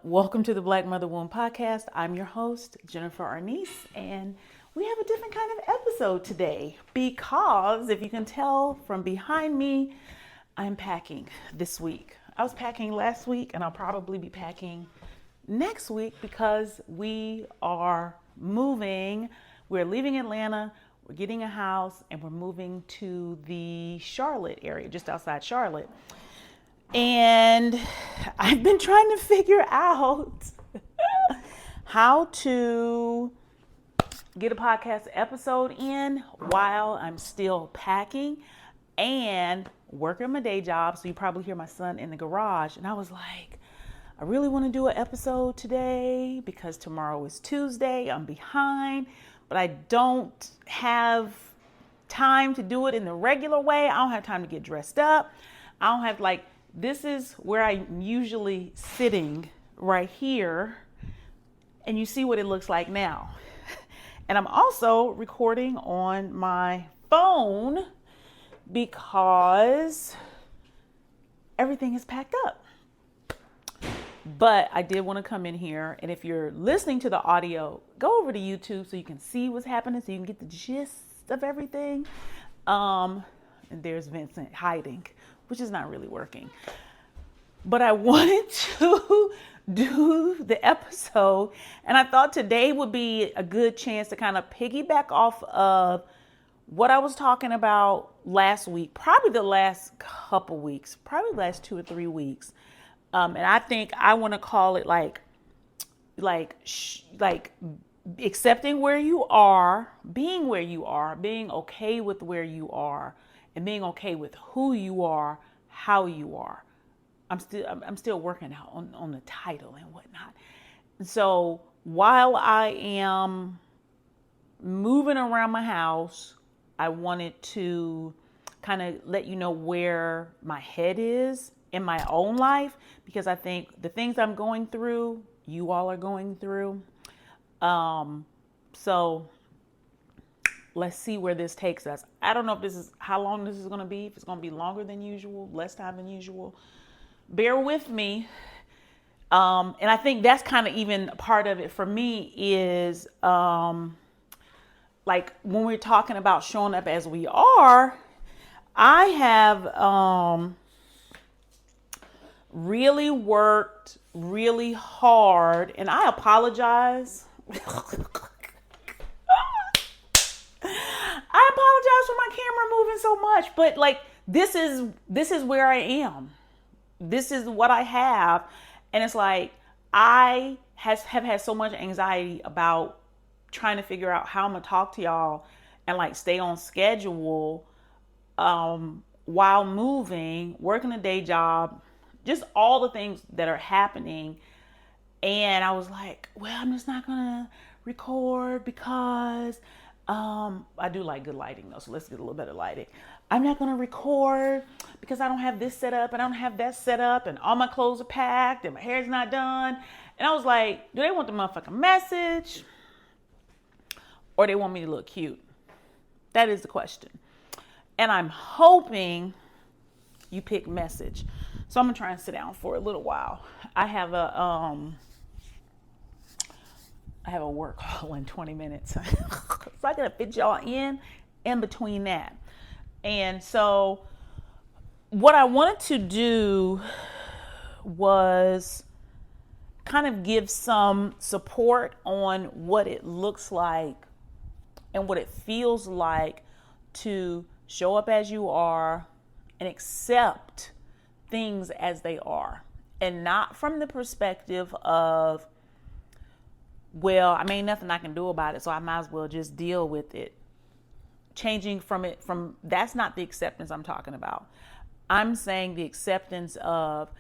Welcome to the Black Mother Womb podcast. I'm your host, Jennifer Arnice, and we have a different kind of episode today because if you can tell from behind me, I'm packing this week. I was packing last week and I'll probably be packing next week because we are moving. We're leaving Atlanta, we're getting a house, and we're moving to the Charlotte area, just outside Charlotte. And I've been trying to figure out how to get a podcast episode in while I'm still packing and working my day job. So you probably hear my son in the garage. And I was like, I really want to do an episode today because tomorrow is Tuesday. I'm behind, but I don't have time to do it in the regular way. I don't have time to get dressed up. I don't have this is where I'm usually sitting right here, and you see what it looks like now. And I'm also recording on my phone because everything is packed up. But I did want to come in here, and if you're listening to the audio, go over to YouTube so you can see what's happening, so you can get the gist of everything. And there's Vincent hiding, which is not really working. But I wanted to do the episode, and I thought today would be a good chance to kind of piggyback off of what I was talking about last week, probably the last couple weeks, probably the last 2 or 3 weeks. And I think I want to call it like accepting where you are, being okay with where you are, and being okay with who you are, how you are. I'm still working out on the title and whatnot. So while I am moving around my house, I wanted to kind of let you know where my head is in my own life, because I think the things I'm going through, you all are going through. So let's see where this takes us. I don't know if this is how long this is going to be, if it's going to be longer than usual, less time than usual. Bear with me. And I think that's kind of even part of it for me is like when we're talking about showing up as we are, I have really worked really hard, and I apologize. I apologize for my camera moving so much, but this is where I am. This is what I have. And it's like, I have had so much anxiety about trying to figure out how I'm going to talk to y'all and stay on schedule while moving, working a day job, just all the things that are happening. And I was like, well, I'm just not going to record because I do like good lighting though. So let's get a little bit of lighting. I'm not going to record because I don't have this set up and I don't have that set up and all my clothes are packed and my hair's not done. And I was like, do they want the motherfucking message or they want me to look cute? That is the question. And I'm hoping you pick message. So I'm going to try and sit down for a little while. I have a work call in 20 minutes. So I got to fit y'all in between that. And so what I wanted to do was kind of give some support on what it looks like and what it feels like to show up as you are and accept things as they are. And not from the perspective of, well, I mean, nothing I can do about it, so I might as well just deal with it. Changing from that's not the acceptance I'm talking about. I'm saying the acceptance of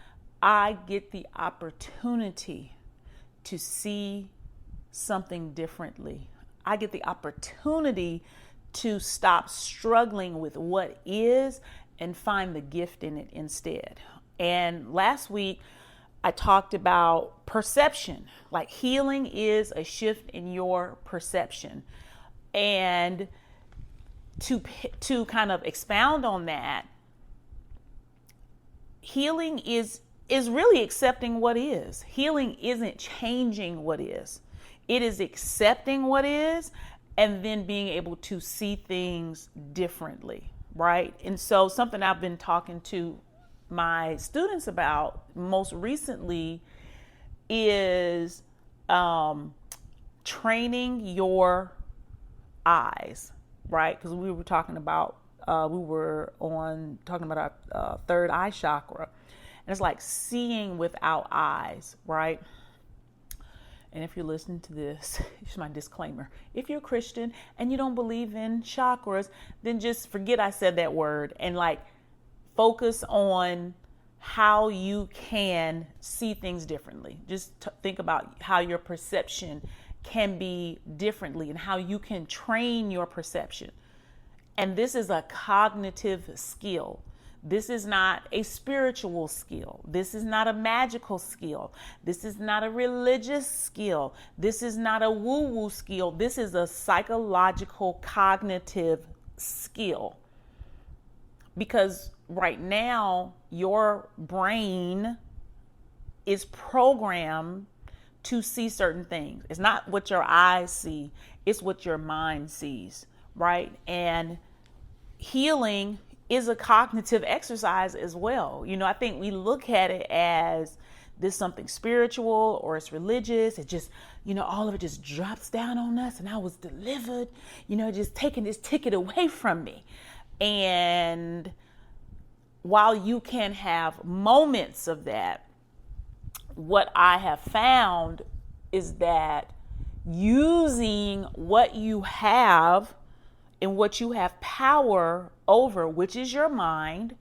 I get the opportunity to see something differently. I get the opportunity to stop struggling with what is and find the gift in it instead. And last week, I talked about perception. Like healing is a shift in your perception. And to kind of expound on that, healing is is really accepting what is. Healing isn't changing what is. It is accepting what is and then being able to see things differently, right? And so something I've been talking to my students about most recently is training your eyes, right? Because we were talking about our third eye chakra, and it's like seeing without eyes, right? And if you're listening to this, here's my disclaimer. If you're Christian and you don't believe in chakras, then just forget I said that word and like focus on how you can see things differently. Just think about how your perception can be differently and how you can train your perception. And this is a cognitive skill. This is not a spiritual skill. This is not a magical skill. This is not a religious skill. This is not a woo-woo skill. This is a psychological cognitive skill. Because right now, your brain is programmed to see certain things. It's not what your eyes see, it's what your mind sees, right? And healing is a cognitive exercise as well. You know, I think we look at it as this something spiritual or it's religious. It just, all of it just drops down on us and I was delivered, just taking this ticket away from me. And while you can have moments of that, what I have found is that using what you have and what you have power over, which is your mind,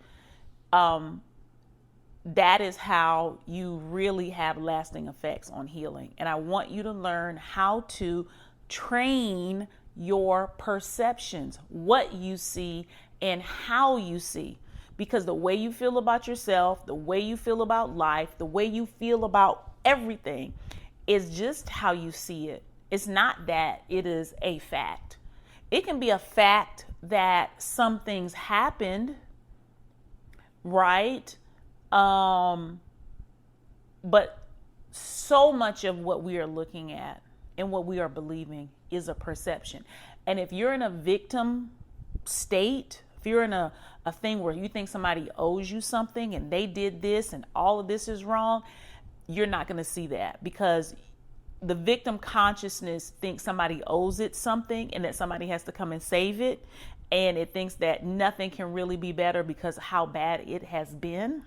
that is how you really have lasting effects on healing. And I want you to learn how to train your perceptions, what you see and how you see. Because the way you feel about yourself, the way you feel about life, the way you feel about everything is just how you see it. It's not that it is a fact. It can be a fact that some things happened, right? But so much of what we are looking at and what we are believing is a perception. And if you're in a victim state, if you're in a thing where you think somebody owes you something and they did this and all of this is wrong, you're not going to see that because the victim consciousness thinks somebody owes it something and that somebody has to come and save it. And it thinks that nothing can really be better because of how bad it has been.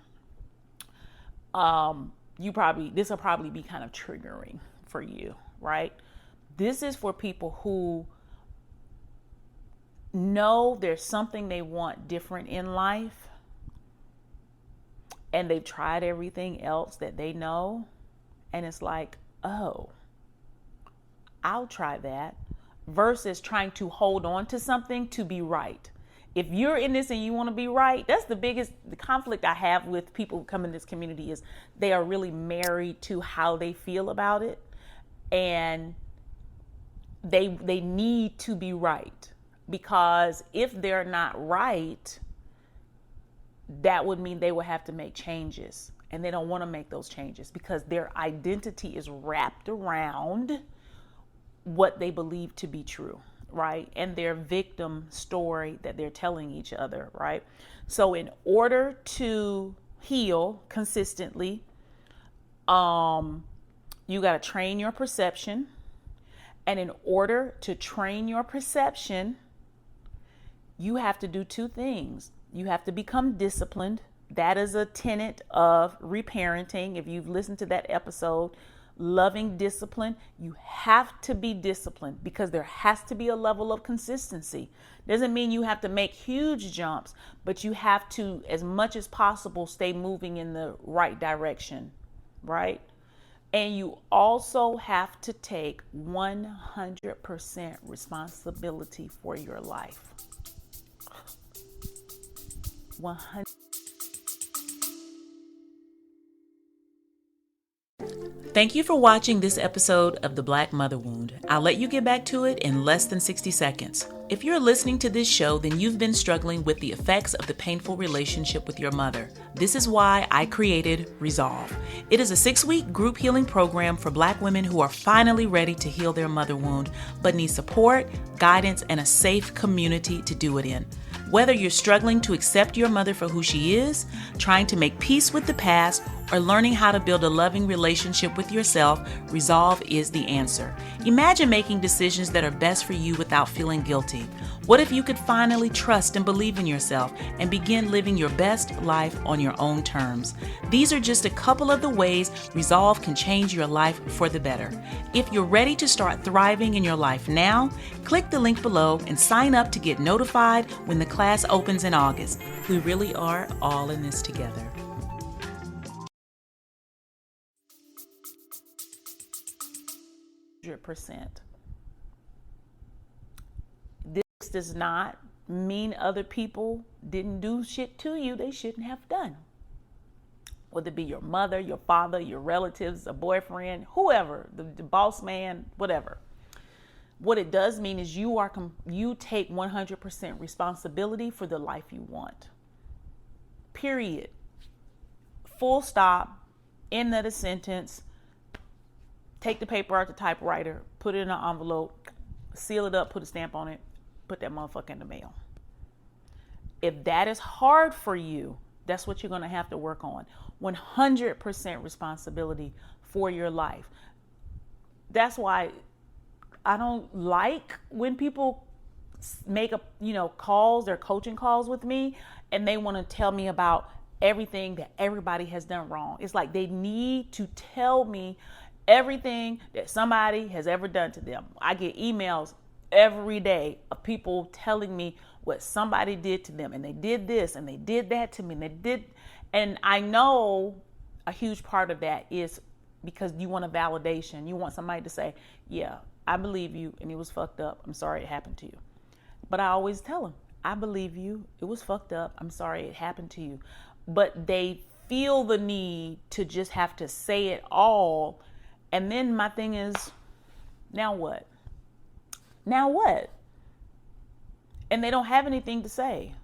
This will probably be kind of triggering for you, right? This is for people who know there's something they want different in life and they've tried everything else that they know. And it's like, oh, I'll try that versus trying to hold on to something to be right. If you're in this and you want to be right, that's the conflict I have with people who come in this community is they are really married to how they feel about it. And they need to be right because if they're not right, that would mean they would have to make changes. And they don't want to make those changes because their identity is wrapped around what they believe to be true, right? And their victim story that they're telling each other, right? So in order to heal consistently, you got to train your perception. And in order to train your perception, you have to do two things. You have to become disciplined. That is a tenet of reparenting. If you've listened to that episode, Loving Discipline, you have to be disciplined because there has to be a level of consistency. Doesn't mean you have to make huge jumps, but you have to, as much as possible, stay moving in the right direction, right? And you also have to take 100% responsibility for your life. 100. Thank you for watching this episode of The Black Mother Wound. I'll let you get back to it in less than 60 seconds. If you're listening to this show, then you've been struggling with the effects of the painful relationship with your mother. This is why I created Resolve. It is a 6-week group healing program for Black women who are finally ready to heal their mother wound, but need support, guidance, and a safe community to do it in. Whether you're struggling to accept your mother for who she is, trying to make peace with the past, or learning how to build a loving relationship with yourself, Resolve is the answer. Imagine making decisions that are best for you without feeling guilty. What if you could finally trust and believe in yourself and begin living your best life on your own terms? These are just a couple of the ways Resolve can change your life for the better. If you're ready to start thriving in your life now, click the link below and sign up to get notified when the class opens in August. We really are all in this together. Percent. This does not mean other people didn't do shit to you they shouldn't have done. Whether it be your mother, your father, your relatives, a boyfriend, whoever, the boss man, whatever. What it does mean is you take 100% responsibility for the life you want. Period. Full stop. End of the sentence. Take the paper out the typewriter, put it in an envelope, seal it up, put a stamp on it, put that motherfucker in the mail. If that is hard for you, that's what you're going to have to work on. 100% responsibility for your life. That's why I don't like when people make calls, their coaching calls with me, and they want to tell me about everything that everybody has done wrong. It's like they need to tell me everything that somebody has ever done to them. I get emails every day of people telling me what somebody did to them, and they did this and they did that to me, and I know a huge part of that is because you want a validation. You want somebody to say, yeah, I believe you and it was fucked up. I'm sorry it happened to you. But I always tell them, I believe you. It was fucked up. I'm sorry it happened to you. But they feel the need to just have to say it all. And then my thing is, now what? Now what? And they don't have anything to say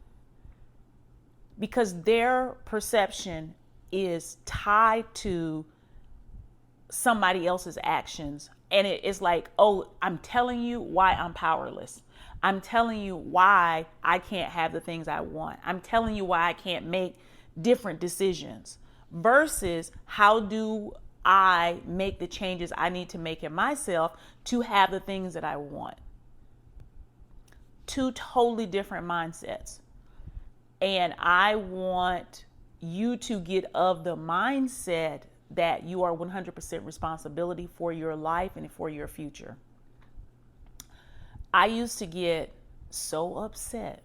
because their perception is tied to somebody else's actions. And it's like, oh, I'm telling you why I'm powerless. I'm telling you why I can't have the things I want. I'm telling you why I can't make different decisions versus how do I make the changes I need to make in myself to have the things that I want. Two totally different mindsets. And I want you to get of the mindset that you are 100% responsibility for your life and for your future. I used to get so upset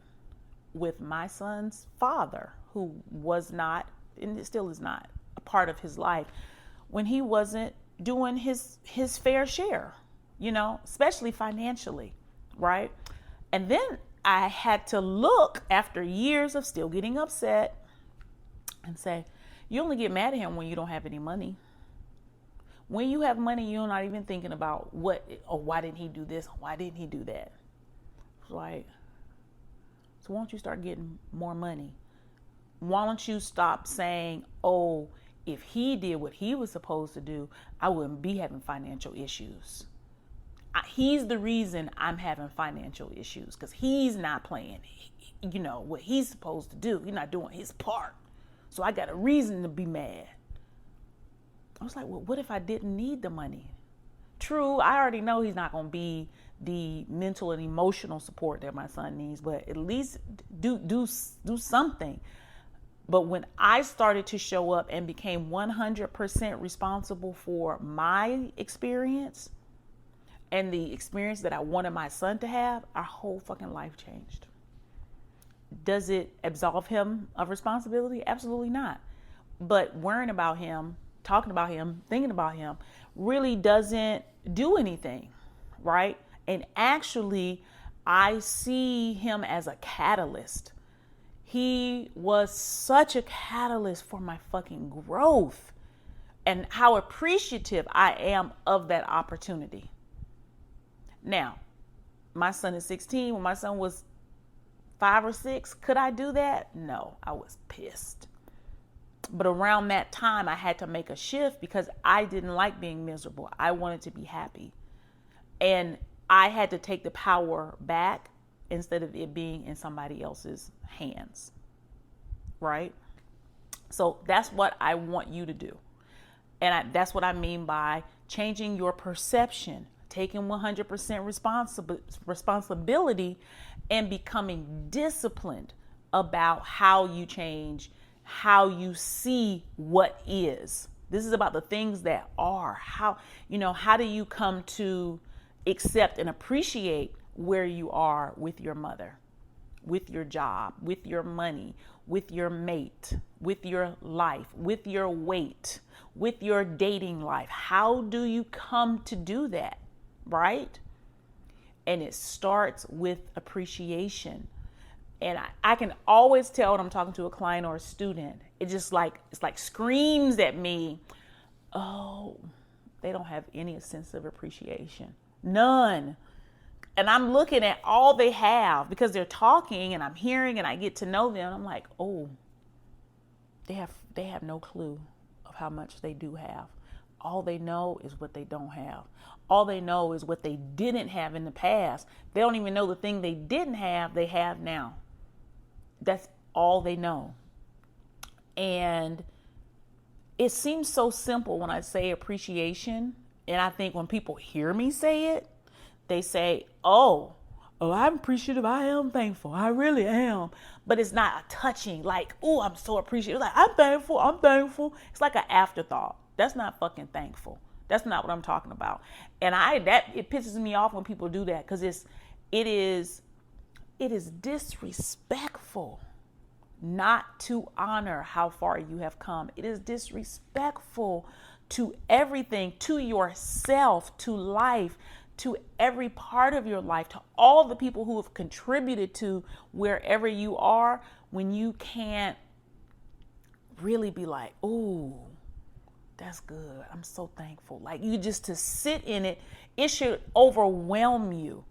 with my son's father, who was not, and still is not, a part of his life, when he wasn't doing his fair share, especially financially, right? And then I had to look after years of still getting upset and say, you only get mad at him when you don't have any money. When you have money, you're not even thinking about why didn't he do this? Why didn't he do that? It's like, so why don't you start getting more money? Why don't you stop saying, oh, if he did what he was supposed to do, I wouldn't be having financial issues. He's the reason I'm having financial issues because he's not playing, what he's supposed to do. He's not doing his part. So I got a reason to be mad. I was like, well, what if I didn't need the money? True, I already know he's not going to be the mental and emotional support that my son needs, but at least do something. But when I started to show up and became 100% responsible for my experience and the experience that I wanted my son to have, our whole fucking life changed. Does it absolve him of responsibility? Absolutely not. But worrying about him, talking about him, thinking about him really doesn't do anything, right? And actually, I see him as a catalyst. He was such a catalyst for my fucking growth. and how appreciative I am of that opportunity. Now, my son is 16. When my son was 5 or 6, could I do that? No, I was pissed. But around that time, I had to make a shift because I didn't like being miserable. I wanted to be happy. And I had to take the power back instead of it being in somebody else's hands. Right? So that's what I want you to do. And that's what I mean by changing your perception, taking 100% responsibility, and becoming disciplined about how you change, how you see what is. This is about the things that are. How do you come to accept and appreciate where you are with your mother, with your job, with your money, with your mate, with your life, with your weight, with your dating life? How do you come to do that, right? And it starts with appreciation. And I can always tell when I'm talking to a client or a student, it's like screams at me, oh, they don't have any sense of appreciation. None. And I'm looking at all they have because they're talking and I'm hearing and I get to know them. I'm like, oh, they have no clue of how much they do have. All they know is what they don't have. All they know is what they didn't have in the past. They don't even know the thing they didn't have, they have now. That's all they know. And it seems so simple when I say appreciation. And I think when people hear me say it, they say, oh, I'm appreciative. I am thankful. I really am. But it's not a touching, like, oh, I'm so appreciative. Like, I'm thankful. It's like an afterthought. That's not fucking thankful. That's not what I'm talking about. And it pisses me off when people do that because it is disrespectful not to honor how far you have come. It is disrespectful to everything, to yourself, to life, to every part of your life, to all the people who have contributed to wherever you are, when you can't really be like, ooh, that's good. I'm so thankful. Like, you just to sit in it, it should overwhelm you.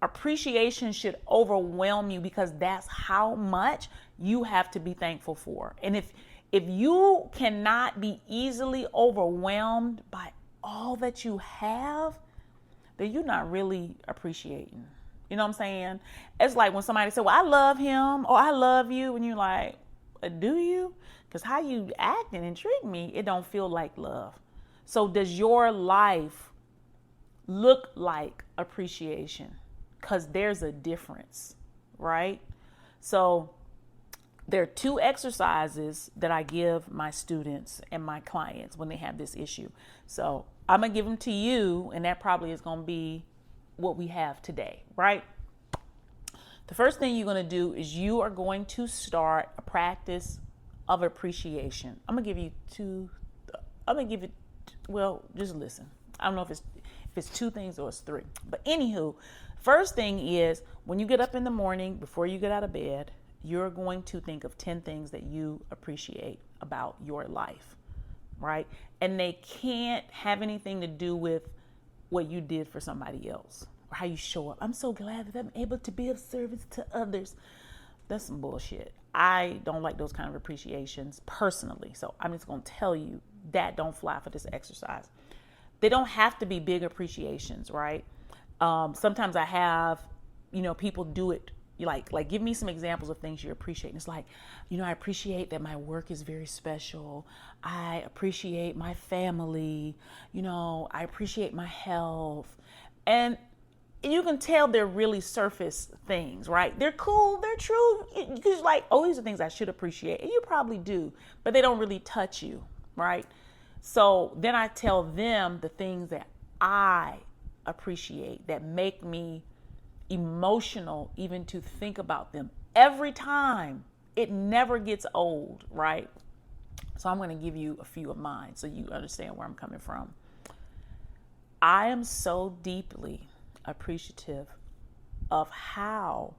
Appreciation should overwhelm you because that's how much you have to be thankful for. And if you cannot be easily overwhelmed by all that you have, then you're not really appreciating. You know what I'm saying? It's like when somebody said, well, I love him or I love you. And you're like, do you? Because how you acting and treat me, it don't feel like love. So does your life look like appreciation? Because there's a difference, right? So there are 2 exercises that I give my students and my clients when they have this issue. So I'm going to give them to you, and that probably is going to be what we have today, right? The first thing you're going to do is you are going to start a practice of appreciation. I'm going to give you 2. I'm going to give it, well, just listen. I don't know if it's 2 things or it's 3. But anywho, first thing is when you get up in the morning, before you get out of bed, you're going to think of 10 things that you appreciate about your life, right? And they can't have anything to do with what you did for somebody else or how you show up. I'm so glad that I'm able to be of service to others. That's some bullshit. I don't like those kind of appreciations personally. So I'm just going to tell you that don't fly for this exercise. They don't have to be big appreciations, right? Sometimes I have, people do it like give me some examples of things you appreciate. And it's like, I appreciate that my work is very special. I appreciate my family. I appreciate my health. And you can tell they're really surface things, right? They're cool. They're true. Because like, oh, these are things I should appreciate. And you probably do, but they don't really touch you, right? So then I tell them the things that I appreciate that make me emotional even to think about them every time. It never gets old, right? So I'm going to give you a few of mine so you understand where I'm coming from. I am so deeply appreciative of how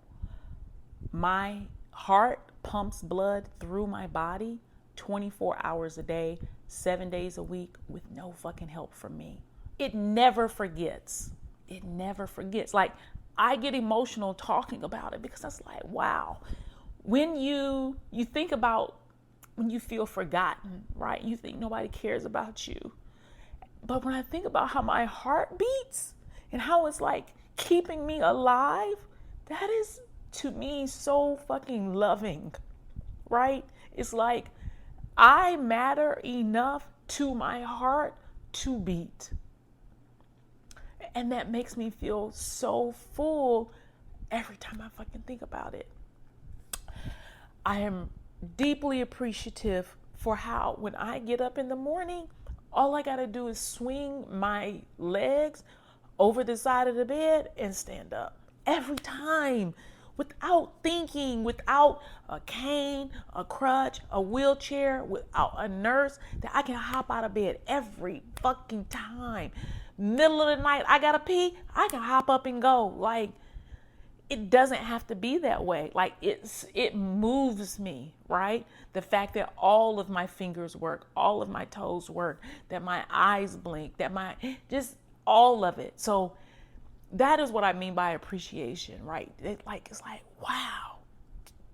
my heart pumps blood through my body 24 hours a day, 7 days a week with no fucking help from me. It never forgets. It never forgets. Like, I get emotional talking about it because it's like, wow. When you think about when you feel forgotten, right? You think nobody cares about you. But when I think about how my heart beats and how it's like keeping me alive, that is to me so fucking loving, right? It's like I matter enough to my heart to beat. And that makes me feel so full every time I fucking think about it. I am deeply appreciative for how when I get up in the morning, all I got to do is swing my legs over the side of the bed and stand up every time without thinking, without a cane, a crutch, a wheelchair, without a nurse, that I can hop out of bed every fucking time. Middle of the night, I got to pee, I can hop up and go. Like, it doesn't have to be that way. Like, it moves me, right? The fact that all of my fingers work, all of my toes work, that my eyes blink, just all of it. So that is what I mean by appreciation, right? It's like, wow,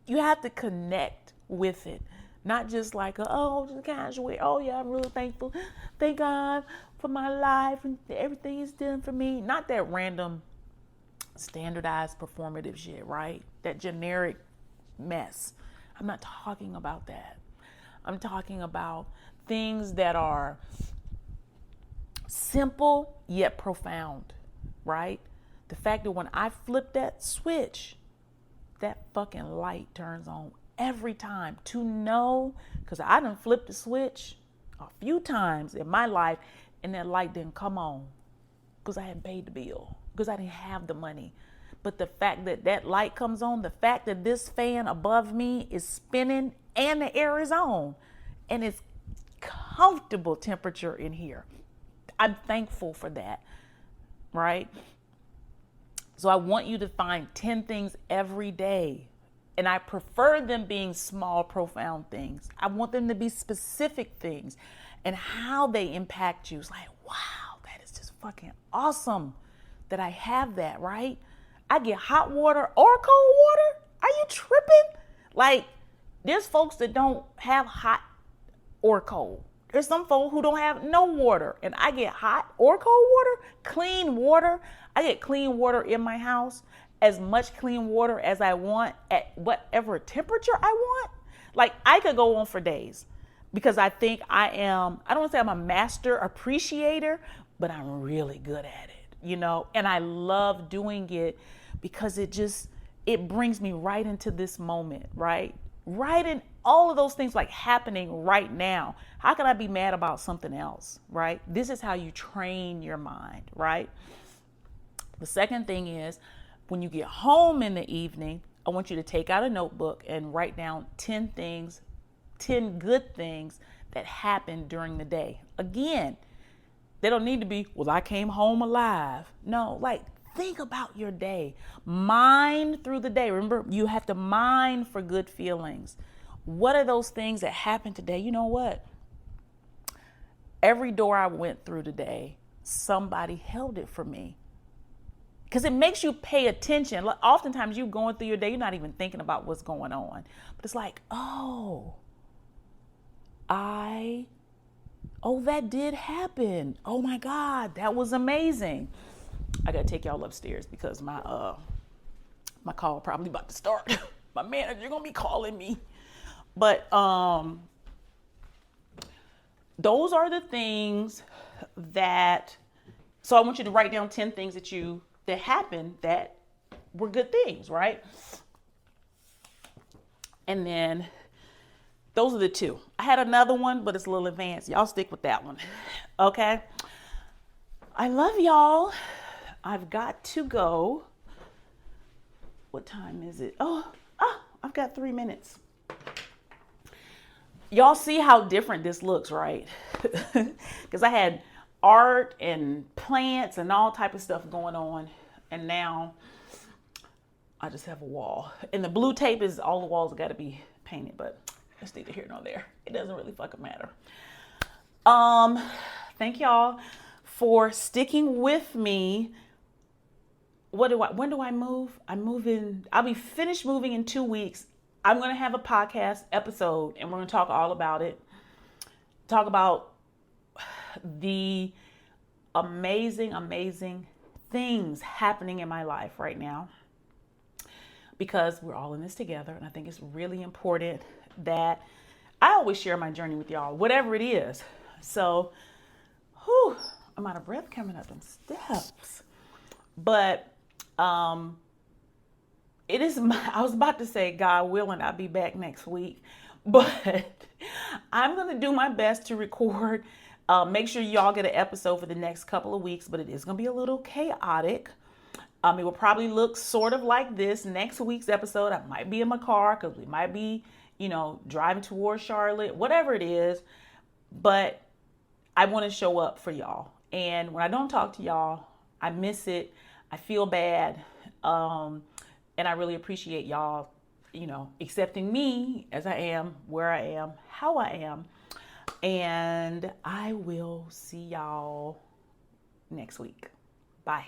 you have to connect with it. Not just like, just casual. Oh yeah, I'm really thankful. Thank God for my life and everything He's done for me. Not that random standardized performative shit, right? That generic mess. I'm not talking about that. I'm talking about things that are simple yet profound, right? The fact that when I flip that switch, that fucking light turns on every time. To know, because I done flipped the switch a few times in my life and that light didn't come on because I hadn't paid the bill, because I didn't have the money. But the fact that that light comes on, the fact that this fan above me is spinning and the air is on and it's comfortable temperature in here, I'm thankful for that, right? So I want you to find 10 things every day. And I prefer them being small, profound things. I want them to be specific things and how they impact you. It's like, wow, that is just fucking awesome that I have that, right? I get hot water or cold water. Are you tripping? Like, there's folks that don't have hot or cold. There's some folks who don't have no water, and I get hot or cold water, clean water. I get clean water in my house, as much clean water as I want at whatever temperature I want. Like, I could go on for days because I think I don't want to say I'm a master appreciator, but I'm really good at it, you know? And I love doing it because it brings me right into this moment, right? Right in all of those things like happening right now. How can I be mad about something else, right? This is how you train your mind, right? The second thing is, when you get home in the evening, I want you to take out a notebook and write down 10 good things that happened during the day. Again, they don't need to be, well, I came home alive. No, like, think about your day. Mine through the day. Remember, you have to mine for good feelings. What are those things that happened today? You know what? Every door I went through today, somebody held it for me. Because it makes you pay attention. Like, oftentimes you going through your day, you're not even thinking about what's going on. But it's like, that did happen. Oh my God, that was amazing. I gotta take y'all upstairs because my call probably about to start. My manager gonna be calling me. But those are the things that, so I want you to write down 10 things that happened that were good things, right? And then those are the two. I had another one, but it's a little advanced. Y'all stick with that one. Okay. I love y'all. I've got to go. What time is it? I've got 3 minutes. Y'all see how different this looks, right? Because I had art and plants and all type of stuff going on. And now I just have a wall. And the blue tape is all the walls got to be painted, but it's neither here nor there. It doesn't really fucking matter. Um, Thank y'all for sticking with me. When do I move? I'll be finished moving in 2 weeks. I'm going to have a podcast episode and we're going to talk all about it. Talk about the amazing, amazing things happening in my life right now, because we're all in this together. And I think it's really important that I always share my journey with y'all, whatever it is. So, I'm out of breath coming up them steps. But it is I was about to say, God willing, I'll be back next week. But I'm going to do my best to record. Make sure y'all get an episode for the next couple of weeks, but it is going to be a little chaotic. It will probably look sort of like this. Next week's episode, I might be in my car because we might be, driving towards Charlotte, whatever it is. But I want to show up for y'all. And when I don't talk to y'all, I miss it. I feel bad. And I really appreciate y'all, accepting me as I am, where I am, how I am. And I will see y'all next week. Bye.